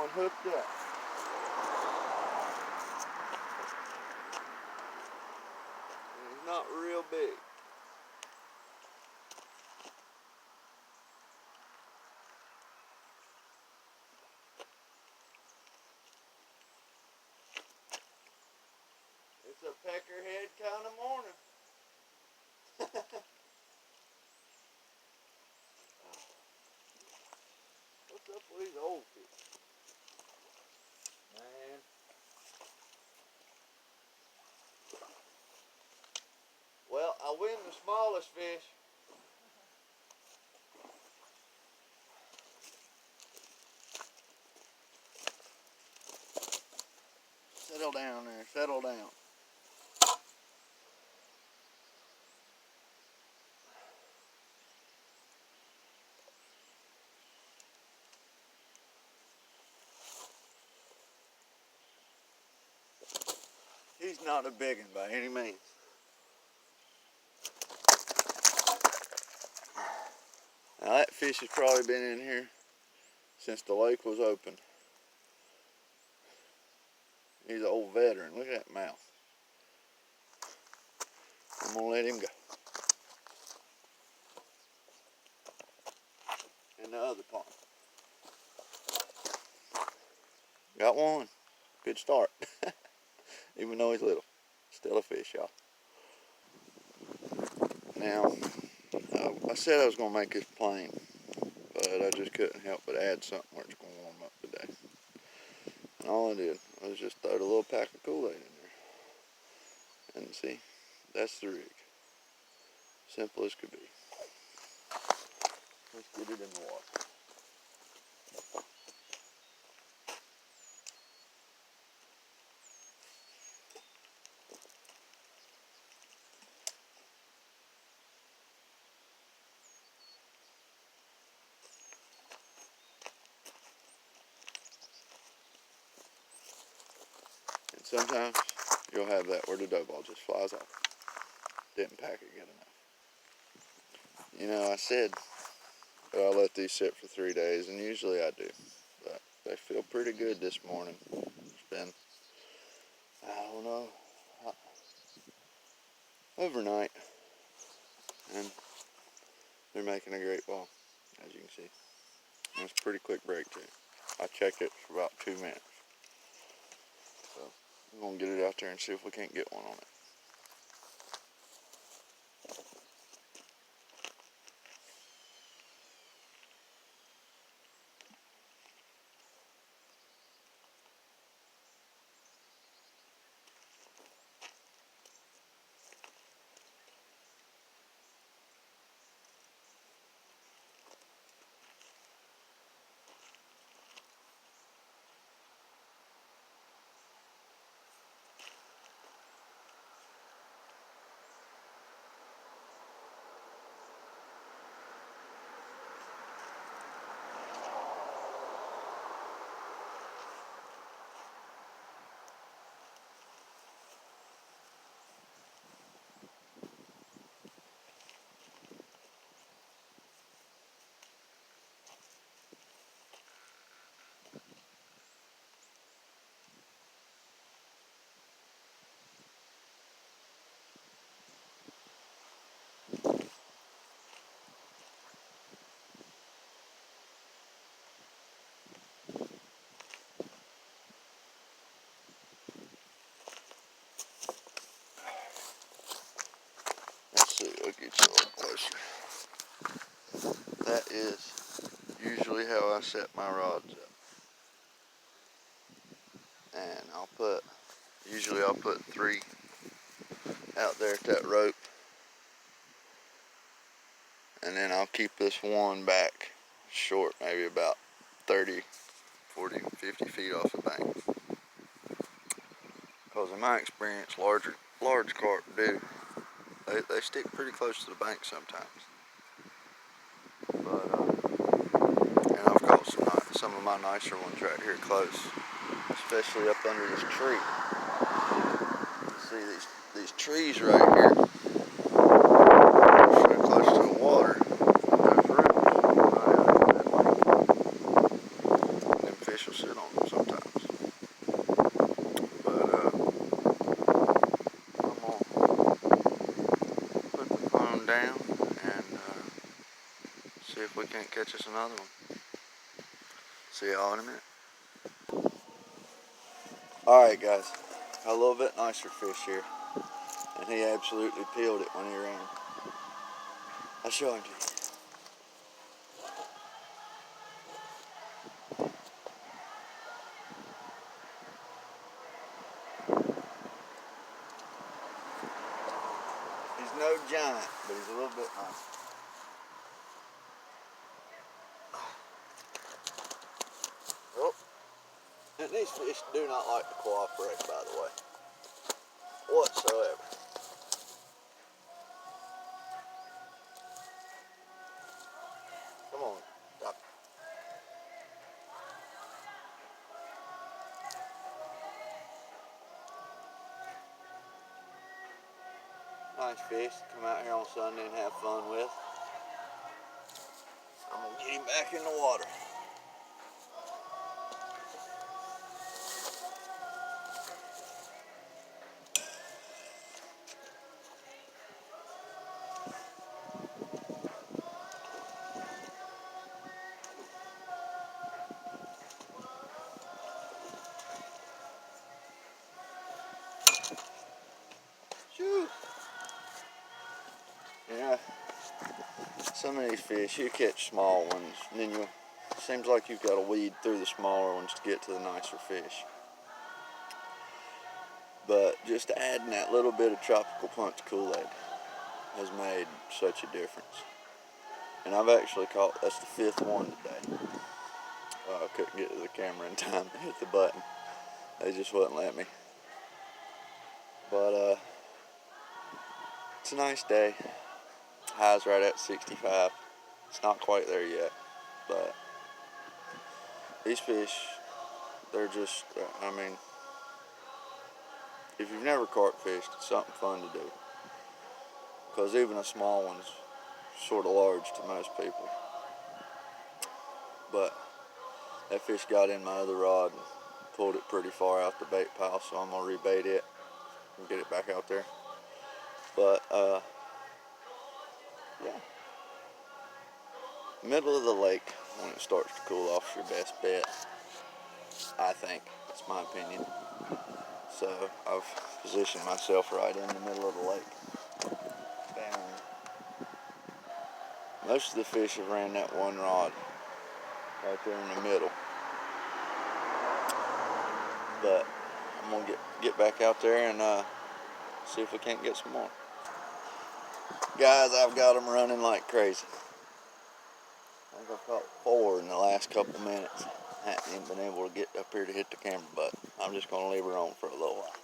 one hooked up. And he's not real big. It's a peckerhead kind of morning. What's up with these old fish? Man. Well, I win the smallest fish. Settle down there, settle down. He's not a big one by any means. Now that fish has probably been in here since the lake was open. He's an old veteran. Look at that mouth. I'm gonna let him go. In the other pond. Got one. Good start. Even though he's little. Still a fish, y'all. Now, I said I was going to make this plain, but I just couldn't help but add something where it's going to warm up today. And all I did was just throw a little pack of Kool-Aid in there. And see, that's the rig. Simple as could be. Let's get it in the water. Sometimes you'll have that where the dough ball just flies off. Didn't pack it good enough. You know, I said that I let these sit for 3 days, and usually I do. But they feel pretty good this morning. It's been, I don't know, overnight. And they're making a great ball, as you can see. And it's a pretty quick break too. I checked it for about 2 minutes. So we're gonna get it out there and see if we can't get one on it. I'll get you a little closer. That is usually how I set my rods up. And usually I'll put 3 out there at that rope. And then I'll keep this one back short, maybe about 30, 40, 50 feet off the bank. Because in my experience, large carp do. They stick pretty close to the bank sometimes. But, and I've caught some of my nicer ones right here close, especially up under this tree. See these trees right here, so close to the water. Those roots, them fish will sit on them. See if we can't catch us another one. See y'all in a minute. Alright guys, a little bit nicer fish here. And he absolutely peeled it when he ran. I'll show him to you. He's no giant, but he's a little bit nice. Oh, and these fish do not like to cooperate, by the way, whatsoever. Come on, stop. Nice fish to come out here on Sunday and have fun with. I'm gonna get him back in the water. Shoo. Yeah, some of these fish, you catch small ones, and then seems like you've got to weed through the smaller ones to get to the nicer fish. But just adding that little bit of tropical punch Kool-Aid has made such a difference. And I've actually caught, that's the 5th one today. I couldn't get to the camera in time to hit the button. They just wouldn't let me. But it's a nice day. High's right at 65. It's not quite there yet, but these fish, they're just, I mean, if you've never carp fished, it's something fun to do. Because even a small one's sort of large to most people. But that fish got in my other rod and pulled it pretty far out the bait pile, so I'm going to rebait it and get it back out there. But, yeah. Middle of the lake, when it starts to cool off, is your best bet, I think. That's my opinion. So I've positioned myself right in the middle of the lake. Bam. Most of the fish have ran that one rod right there in the middle. But I'm going to get back out there and see if we can't get some more. Guys, I've got them running like crazy. I think I've caught 4 in the last couple minutes. I haven't even been able to get up here to hit the camera button. I'm just going to leave her on for a little while.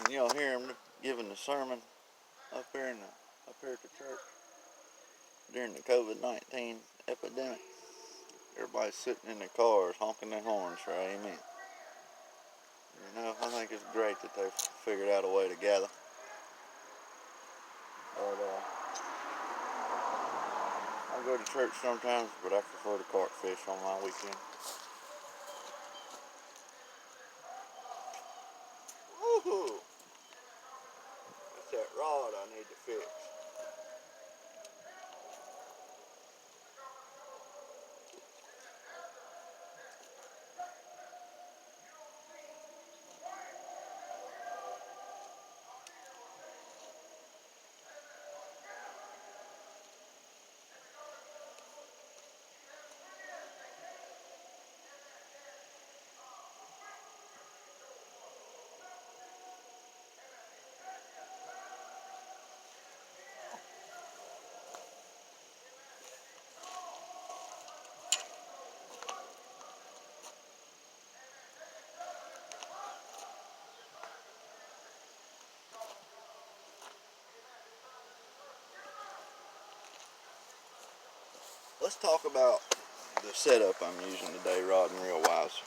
And you'll hear him giving the sermon up here at the church during the COVID-19 epidemic. everybody's sitting in their cars honking their horns for amen. You know, I think it's great that they've figured out a way to gather. But I go to church sometimes, but I prefer to carp fish on my weekend. Woohoo! That's that rod I need to fix. Let's talk about the setup I'm using today, rod and reel wise.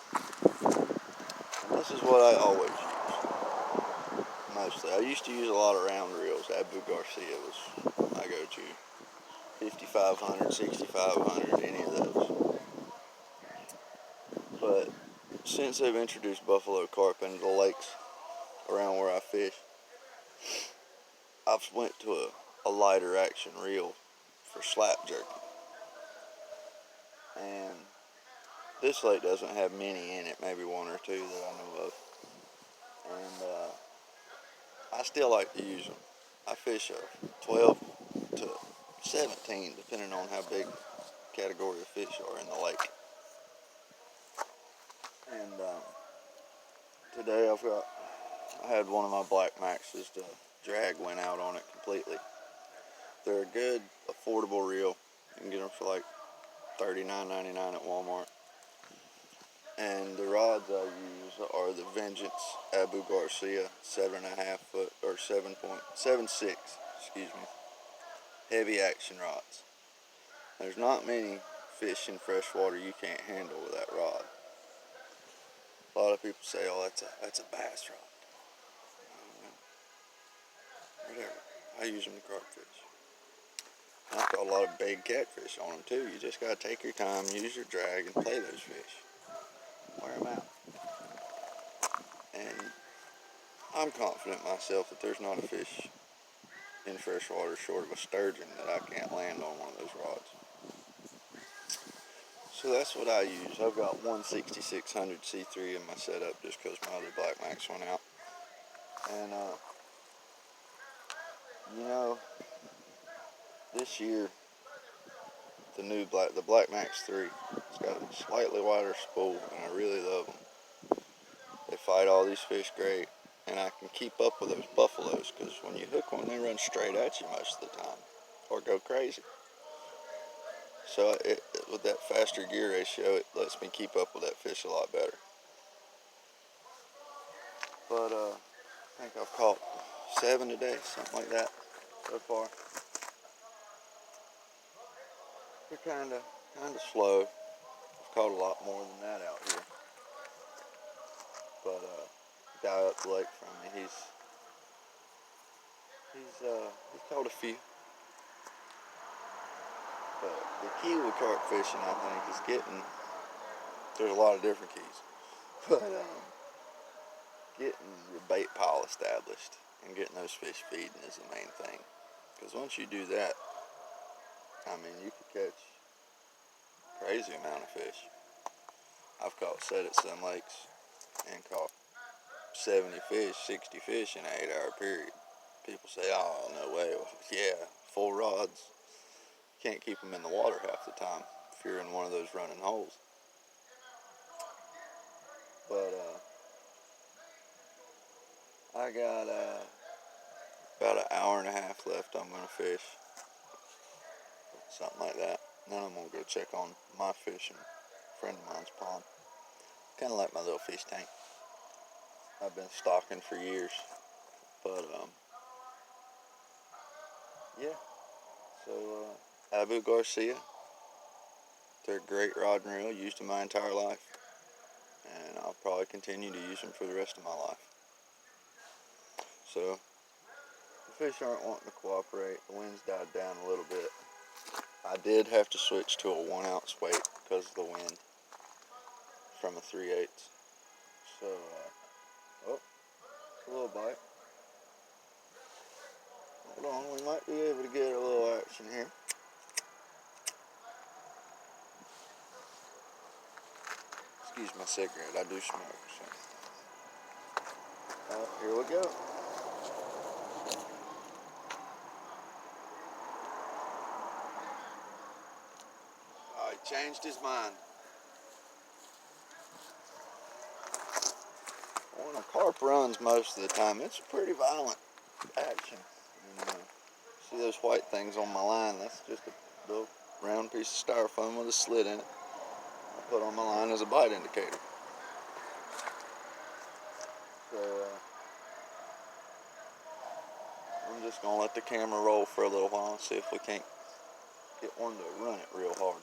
And this is what I always use, mostly. I used to use a lot of round reels. Abu Garcia was my go-to. 5500, 6500, any of those. But since they've introduced buffalo carp into the lakes around where I fish, I've went to a lighter action reel for slap jerking. And this lake doesn't have many in it, maybe one or two that I know of. And I still like to use them. I fish a 12 to 17, depending on how big category of fish are in the lake. And today I had one of my black maxes, the drag went out on it completely. They're a good, affordable reel. You can get them for like $39.99 at Walmart. And the rods I use are the Vengeance Abu Garcia 7.5 foot or 7.76, excuse me, heavy action rods. There's not many fish in freshwater you can't handle with that rod. A lot of people say, "Oh, that's a bass rod." Whatever. I use them to carp fish. I've got a lot of big catfish on them too. You just gotta take your time, use your drag, and play those fish. Wear them out. And I'm confident myself that there's not a fish in freshwater short of a sturgeon that I can't land on one of those rods. So that's what I use. I've got one 6600 C3 in my setup just because my other Black Max went out. And you know, this year the Black Max 3, it's got a slightly wider spool, and I really love them. They fight all these fish great, and I can keep up with those buffaloes because when you hook one, they run straight at you most of the time or go crazy. So with that faster gear ratio, it lets me keep up with that fish a lot better. But I think I've caught 7 today, something like that so far. They're kind of slow. I've caught a lot more than that out here. But the guy up the lake from me, he's caught a few. But the key with carp fishing, I think, is there's a lot of different keys, but getting your bait pile established and getting those fish feeding is the main thing. Because once you do that, I mean, you can catch a crazy amount of fish. I've caught set at some lakes and caught 70 fish, 60 fish in an 8-hour period. People say, "Oh, no way." Well, yeah, full rods. Can't keep them in the water half the time if you're in one of those running holes. But I got about an hour and a half left. I'm gonna fish, something like that. And then I'm gonna go check on my fish and a friend of mine's pond. Kind of like my little fish tank. I've been stocking for years, but yeah. So Abu Garcia, They're a great rod and reel, used them my entire life. And I'll probably continue to use them for the rest of my life. So, the fish aren't wanting to cooperate. The wind's died down a little bit. I did have to switch to a 1 ounce weight because of the wind from a 3/8. So, oh, it's a little bite. Hold on, we might be able to get a little action here. Excuse my cigarette, I do smoke. So. Here we go. Oh, he changed his mind. When a carp runs most of the time, it's a pretty violent action. And, see those white things on my line? That's just a little round piece of styrofoam with a slit in it. I put on my line as a bite indicator. So I'm just gonna let the camera roll for a little while and see if we can't get one to run it real hard.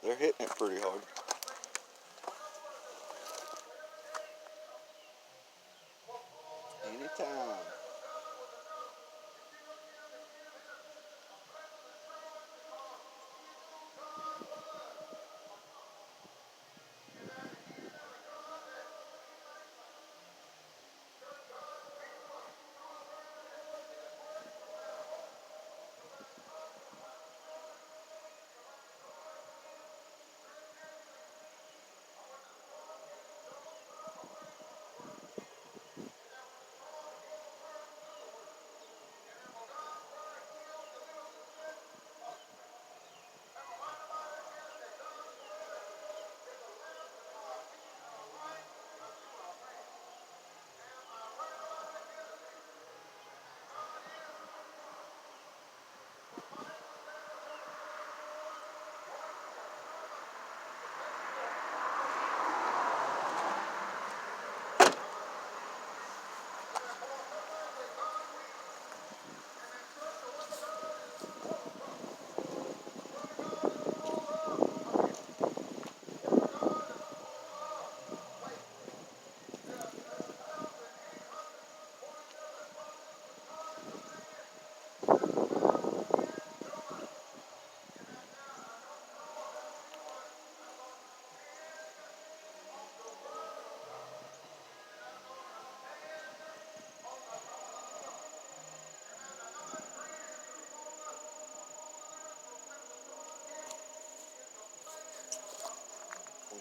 They're hitting it pretty hard. Anytime.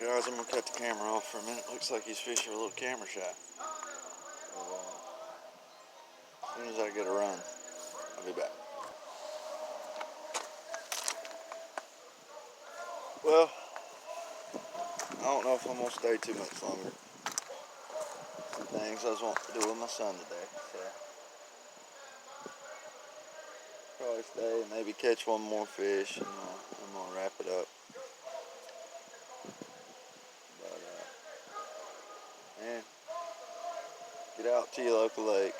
Well, guys, I'm going to cut the camera off for a minute. Looks like he's fishing a little camera shot. As soon as I get a run, I'll be back. Well, I don't know if I'm going to stay too much longer. Some things I was wanting to do with my son today. So, probably stay and maybe catch one more fish, and I'm going to wrap it up. But, man, get out to your local lake.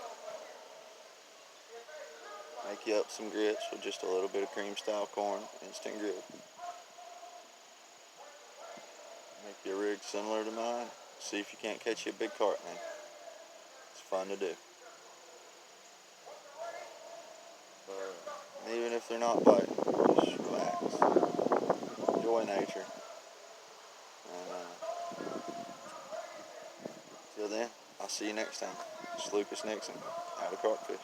Make you up some grits with just a little bit of cream style corn, instant grilled. Make your rig similar to mine. See if you can't catch you a big carp, man. It's fun to do. But even if they're not biting, just relax. Enjoy nature. And till then, I'll see you next time. It's Lucas Nixon out of Carpfish.